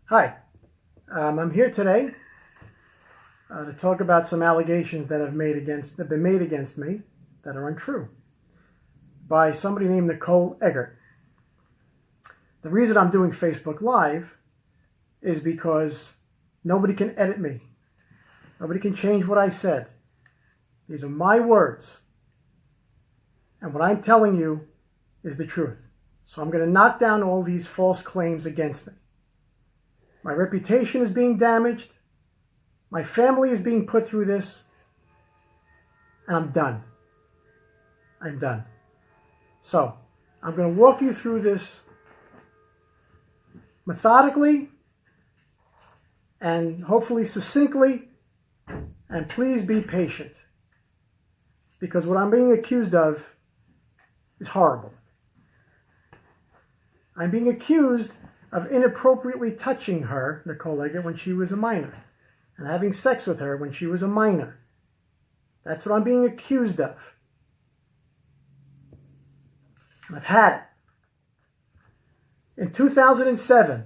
Hi, I'm here today to talk about some allegations that have been made against me that are untrue by somebody named Nicole Eggert. The reason I'm doing Facebook Live is because nobody can edit me. Nobody can change what I said. These are my words. And what I'm telling you is the truth. So I'm going to knock down all these false claims against me. My reputation is being damaged. My family is being put through this. And I'm done. I'm done. So I'm going to walk you through this methodically and hopefully succinctly. And please be patient. Because what I'm being accused of is horrible. I'm being accused of inappropriately touching her, Nicole Eggert, when she was a minor, and having sex with her when she was a minor. That's what I'm being accused of. And I've had it. In 2007,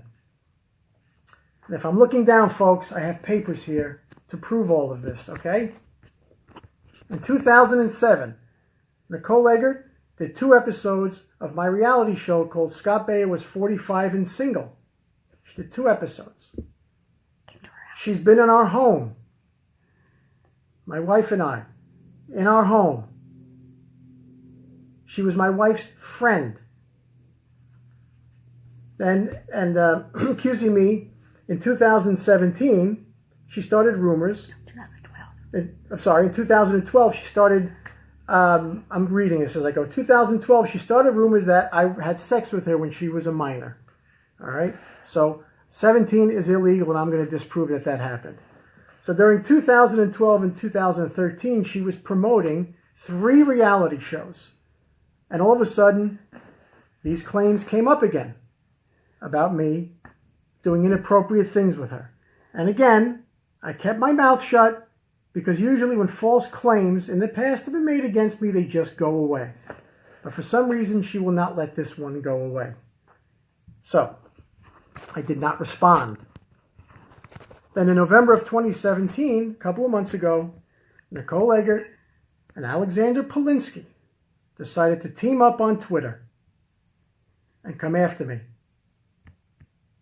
and if I'm looking down, folks, I have papers here to prove all of this, okay? In 2007, Nicole Eggert did 2 episodes of my reality show called Scott Baio Was 45 and Single. She did 2 episodes. She's been in our home. My wife and I, in our home. She was my wife's friend. And accusing me in 2017, she started rumors. 2012. I'm sorry, in 2012, she started, I'm reading this as I go. 2012, she started rumors that I had sex with her when she was a minor. All right? So 17 is illegal, and I'm going to disprove that that happened. So during 2012 and 2013, she was promoting 3 reality shows. And all of a sudden, these claims came up again about me doing inappropriate things with her. And again, I kept my mouth shut because usually when false claims in the past have been made against me, they just go away. But for some reason, she will not let this one go away. So, I did not respond. Then in November of 2017, a couple of months ago, Nicole Eggert and Alexander Polinsky decided to team up on Twitter and come after me.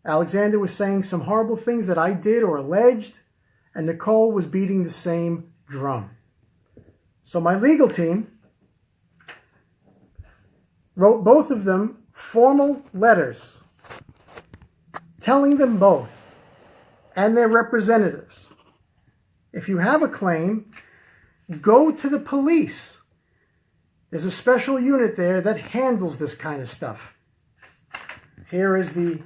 Alexander was saying some horrible things that I did or alleged, and Nicole was beating the same drum. So my legal team wrote both of them formal letters telling them both and their representatives, if you have a claim, go to the police. There's a special unit there that handles this kind of stuff. Here is the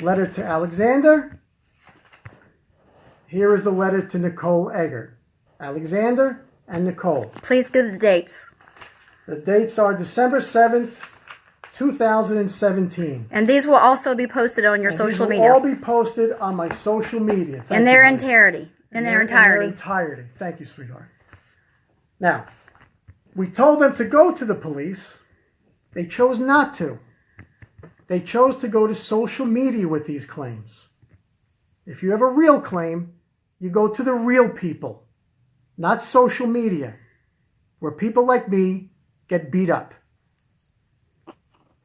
letter to Alexander. Here is the letter to Nicole Eggert. Alexander and Nicole. Please give the dates. The dates are December 7th, 2017. And these will also be posted on your social media. These will all be posted on my social media. In their entirety. In their entirety. Thank you, sweetheart. Now, we told them to go to the police. They chose not to. They chose to go to social media with these claims. If you have a real claim, you go to the real people, not social media, where people like me get beat up.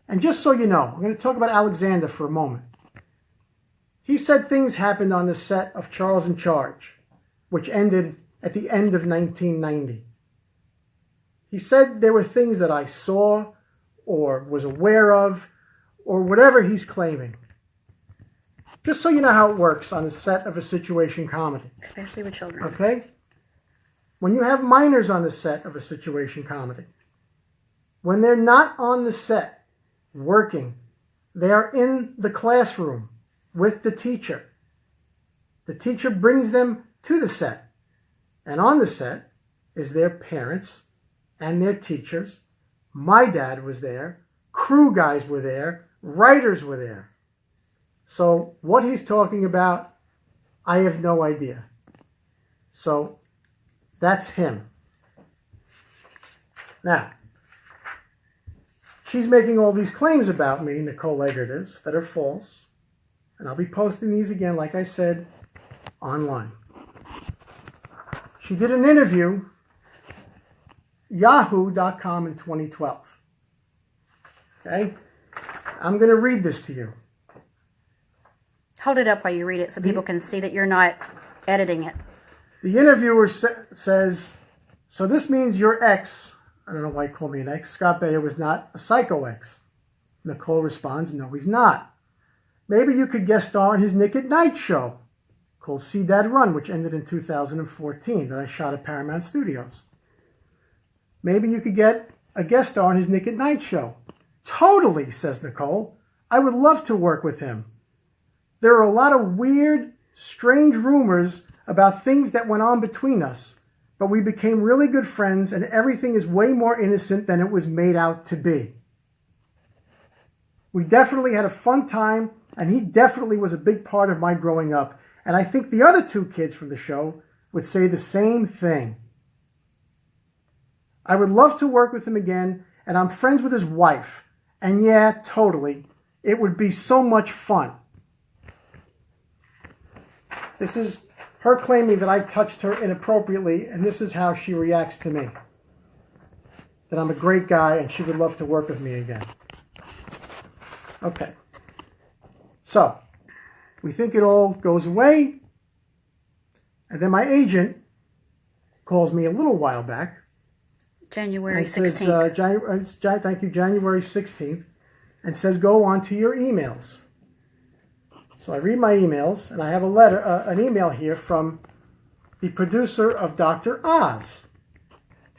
And just so you know, I'm going to talk about Alexander for a moment. He said things happened on the set of Charles in Charge, which ended at the end of 1990. He said there were things that I saw or was aware of or whatever he's claiming. Just so you know how it works on the set of a situation comedy. Especially with children. Okay? When you have minors on the set of a situation comedy, when they're not on the set working, they are in the classroom with the teacher. The teacher brings them to the set. And on the set is their parents and their teachers. My dad was there. Crew guys were there. Writers were there. So what he's talking about, I have no idea. So that's him. Now, she's making all these claims about me, Nicole Eggert is, that are false. And I'll be posting these again, like I said, online. She did an interview, yahoo.com in 2012. Okay? I'm going to read this to you. Hold it up while you read it so people can see that you're not editing it. The interviewer says, so this means your ex, I don't know why he called me an ex, Scott Baio, was not a psycho ex. Nicole responds, no, he's not. Maybe you could guest star in his Nick at Night show called See Dad Run, which ended in 2014 that I shot at Paramount Studios. Maybe you could get a guest star in his Nick at Night show. Totally, says Nicole. I would love to work with him. There are a lot of weird, strange rumors about things that went on between us, but we became really good friends and everything is way more innocent than it was made out to be. We definitely had a fun time, and he definitely was a big part of my growing up. And I think the other two kids from the show would say the same thing. I would love to work with him again, and I'm friends with his wife. And yeah, totally. It would be so much fun. This is her claiming that I touched her inappropriately, and this is how she reacts to me. That I'm a great guy and she would love to work with me again. Okay. So, we think it all goes away. And then my agent calls me a little while back. January says, 16th. thank you, January 16th. And says, go on to your emails. So I read my emails, and I have a letter, an email here from the producer of Dr. Oz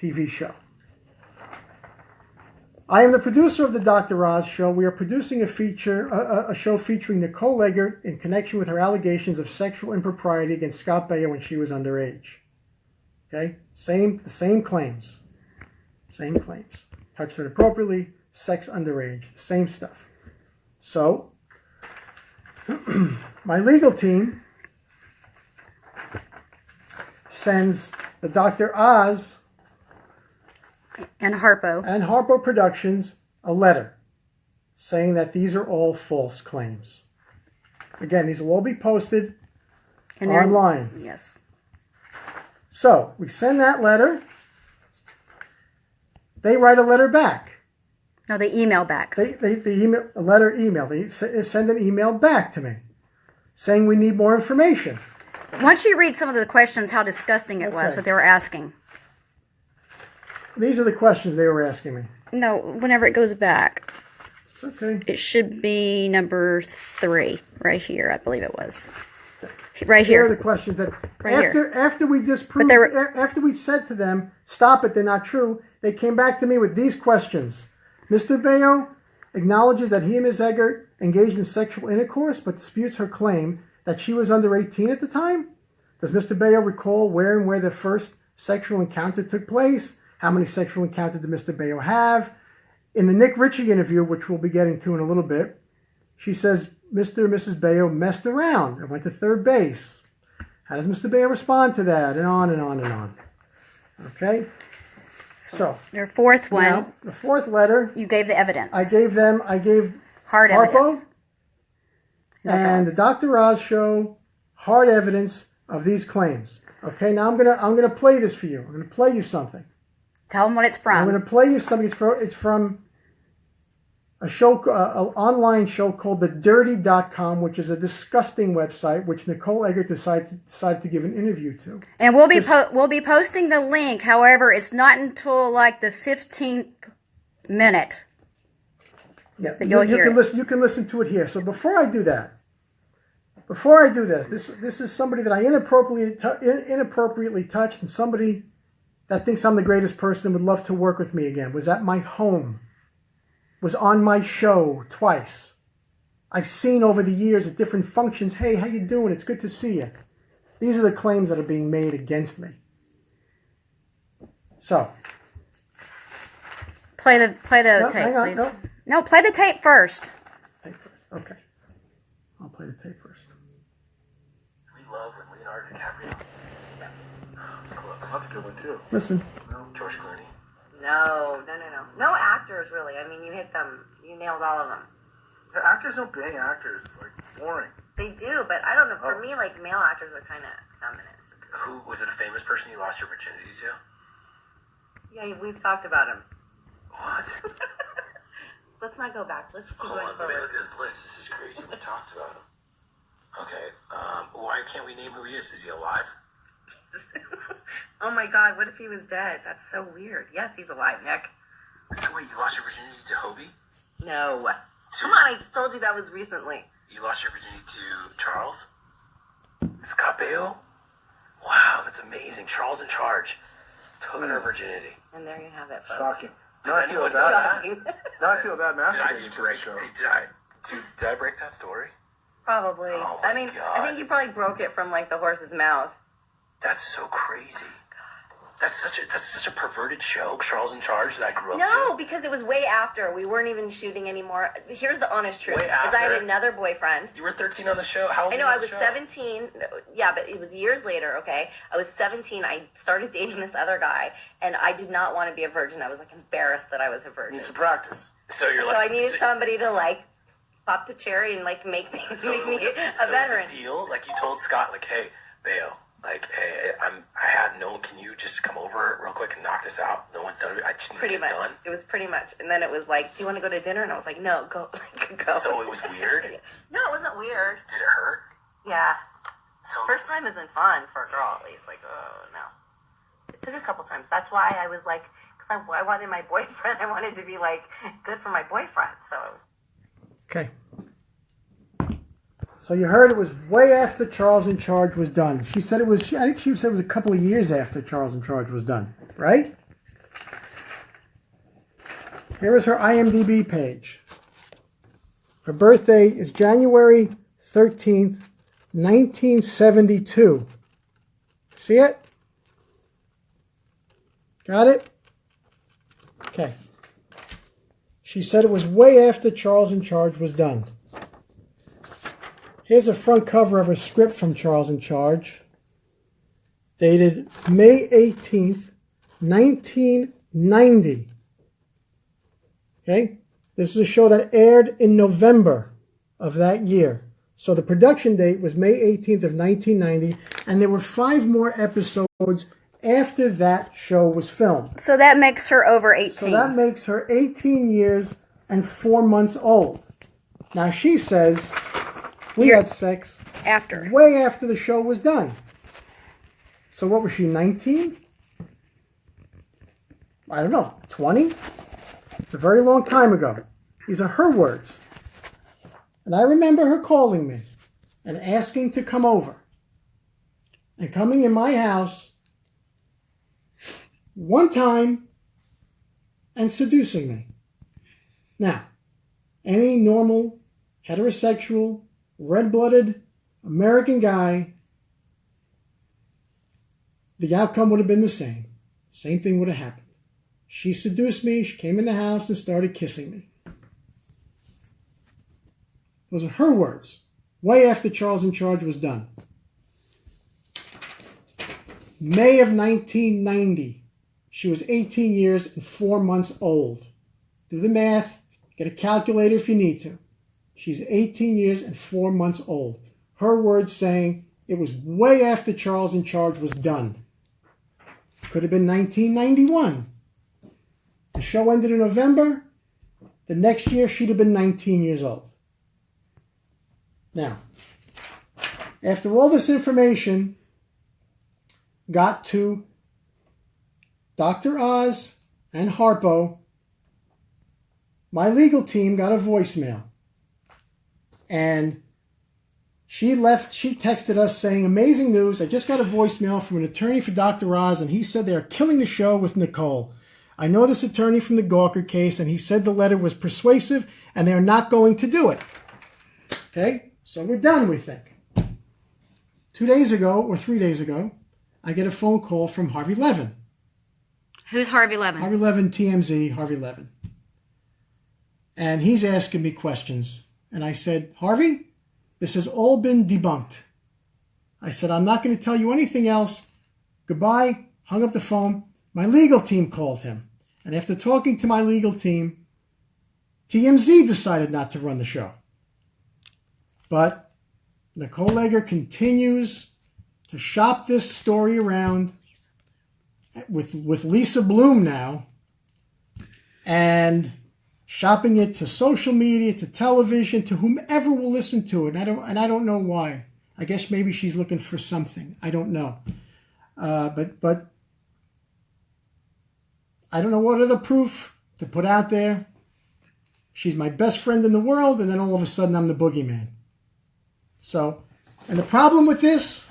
TV show. I am the producer of the Dr. Oz show. We are producing a show featuring Nicole Eggert in connection with her allegations of sexual impropriety against Scott Baio when she was underage. Okay? The same claims. Same claims. Touched her inappropriately, sex underage, same stuff. So, my legal team sends the Dr. Oz And Harpo Productions a letter saying that these are all false claims. Again, these will all be posted online. Yes. So, we send that letter. They write a letter back. No, they email back. They email. They send an email back to me saying we need more information. Once you read some of the questions, how disgusting it was, what they were asking. These are the questions they were asking me. No, whenever it goes back. It's okay. It should be number 3, right here, I believe it was. Right here. Here are the questions that Right after we disproved, after we said to them, stop it, they're not true, they came back to me with these questions. Mr. Baio acknowledges that he and Ms. Eggert engaged in sexual intercourse, but disputes her claim that she was under 18 at the time. Does Mr. Baio recall where and where the first sexual encounter took place? How many sexual encounters did Mr. Baio have? In the Nick Ritchie interview, which we'll be getting to in a little bit, she says Mr. and Mrs. Baio messed around and went to third base. How does Mr. Baio respond to that? And on and on and on. Okay? So their fourth one. Now, the fourth letter. You gave the evidence. I gave hard Harpo evidence. And the Dr. Oz show hard evidence of these claims. Okay, now I'm gonna play this for you. I'm gonna play you something. Tell them what it's from. I'm gonna play you something. It's from a show, an online show called TheDirty.com, which is a disgusting website, which Nicole Eggert decided to give an interview to. And we'll be posting the link. However, it's not until like the 15th minute that you'll hear it. You can listen to it here. So before I do this, this is somebody that I inappropriately touched, and somebody that thinks I'm the greatest person and would love to work with me again. Was at my home. Was on my show twice. I've seen over the years at different functions, hey, how you doing? It's good to see you. These are the claims that are being made against me. So. Play the tape, please. No, play the tape first. Tape first, okay. I'll play the tape first. We love when Leonardo DiCaprio. Yeah. That's a good one, too. Listen. No, George Clooney. No. No actors, really. I mean, you hit them. You nailed all of them. The actors don't bang actors. Like, boring. They do, but I don't know. For me, like, male actors are kind of feminine. Who was it? A famous person you lost your virginity to? Yeah, we've talked about him. What? Let's not go back. Let's keep Hold going on, let me forward. look at this list. This is crazy. We talked about him. Okay. Why can't we name who he is? Is he alive? Oh my God, what if he was dead? That's so weird. Yes, he's alive, Nick. So wait, you lost your virginity to Hobie? No. Come on, I just told you that was recently. You lost your virginity to Charles? Scott Baio? Wow, that's amazing. Charles in charge. Took her virginity. And there you have it, folks. Shocking. Does Now I feel anyone bad. Shocking. Now I feel bad Did I masturbating just to break? the show. Did I break that story? Probably. Oh my I mean, God. I think you probably broke it from, like, the horse's mouth. That's so crazy. That's such a perverted show, Charles in Charge, that I grew up No, to. because it was way after. We weren't even shooting anymore. Here's the honest truth. Way Is I had after? another boyfriend. You were 13 on the show? How old I know, were I you on was the show? 17. Yeah, but it was years later, okay? I was 17. I started dating this other guy, and I did not want to be a virgin. I was, like, embarrassed that I was a virgin. Needs to practice. So you're So I like... needed somebody to, like, pop the cherry and, like, make me So a so veteran. the deal, like you told Scott, like, hey, Baio, like, hey, I had no one. Can you just come over real quick and knock this out? No one's done it. I just need Pretty to get much. done. It was pretty much. And then it was like, do you want to go to dinner? And I was like, no, go. Go. So it was weird. Did No, it wasn't weird. it hurt? Yeah. So First time isn't fun for a girl, at least. Like, oh, no. It took a couple times. That's why I was like, because I wanted my boyfriend. I wanted to be, like, good for my boyfriend. So it was. Okay. So you heard it was way after Charles in Charge was done. She said it was, I think she said it was a couple of years after Charles in Charge was done, right? Here is her IMDb page. Her birthday is January 13th, 1972. See it? Got it? Okay. She said it was way after Charles in Charge was done. Here's a front cover of a script from Charles in Charge, dated May 18th, 1990. Okay? This was a show that aired in November of that year. So the production date was May 18th of 1990, and there were 5 more episodes after that show was filmed. So that makes her over 18. So that makes her 18 years and 4 months old. Now she says we had sex after. way after the show was done. So what was she, 19? I don't know, 20? It's a very long time ago. These are her words. And I remember her calling me and asking to come over. And coming in my house one time and seducing me. Now, any normal, heterosexual, red-blooded American guy, the outcome would have been the same. Same thing would have happened. She seduced me, she came in the house and started kissing me. Those are her words, way after Charles in Charge was done. May of 1990. She was 18 years and 4 months old. Do the math. Get a calculator if you need to. She's 18 years and 4 months old. Her words saying it was way after Charles in Charge was done. Could have been 1991. The show ended in November. The next year, she'd have been 19 years old. Now, after all this information got to Dr. Oz and Harpo, my legal team got a voicemail. And she texted us saying, amazing news, I just got a voicemail from an attorney for Dr. Oz, and he said they are killing the show with Nicole. I know this attorney from the Gawker case, and he said the letter was persuasive, and they are not going to do it. Okay? So we're done, we think. 2 days ago, or 3 days ago, I get a phone call from Harvey Levin. Who's Harvey Levin? Harvey Levin, TMZ, Harvey Levin. And he's asking me questions. And I said, Harvey, this has all been debunked. I said, I'm not going to tell you anything else. Goodbye. Hung up the phone. My legal team called him. And after talking to my legal team, TMZ decided not to run the show. But Nicole Eggert continues to shop this story around with Lisa Bloom now, and shopping it to social media, to television, to whomever will listen to it. And I don't know why. I guess maybe she's looking for something. I don't know. But I don't know what other proof to put out there. She's my best friend in the world, and then all of a sudden I'm the boogeyman. So, and the problem with this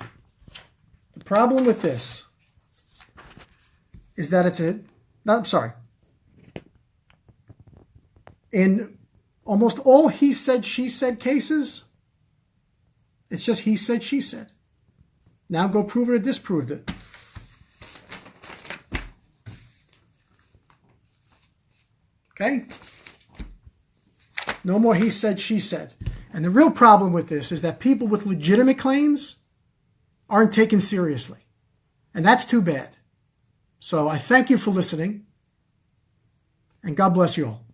is that in almost all he said, she said cases, it's just he said, she said. Now go prove it or disprove it. Okay? No more he said, she said. And the real problem with this is that people with legitimate claims aren't taken seriously. And that's too bad. So I thank you for listening. And God bless you all.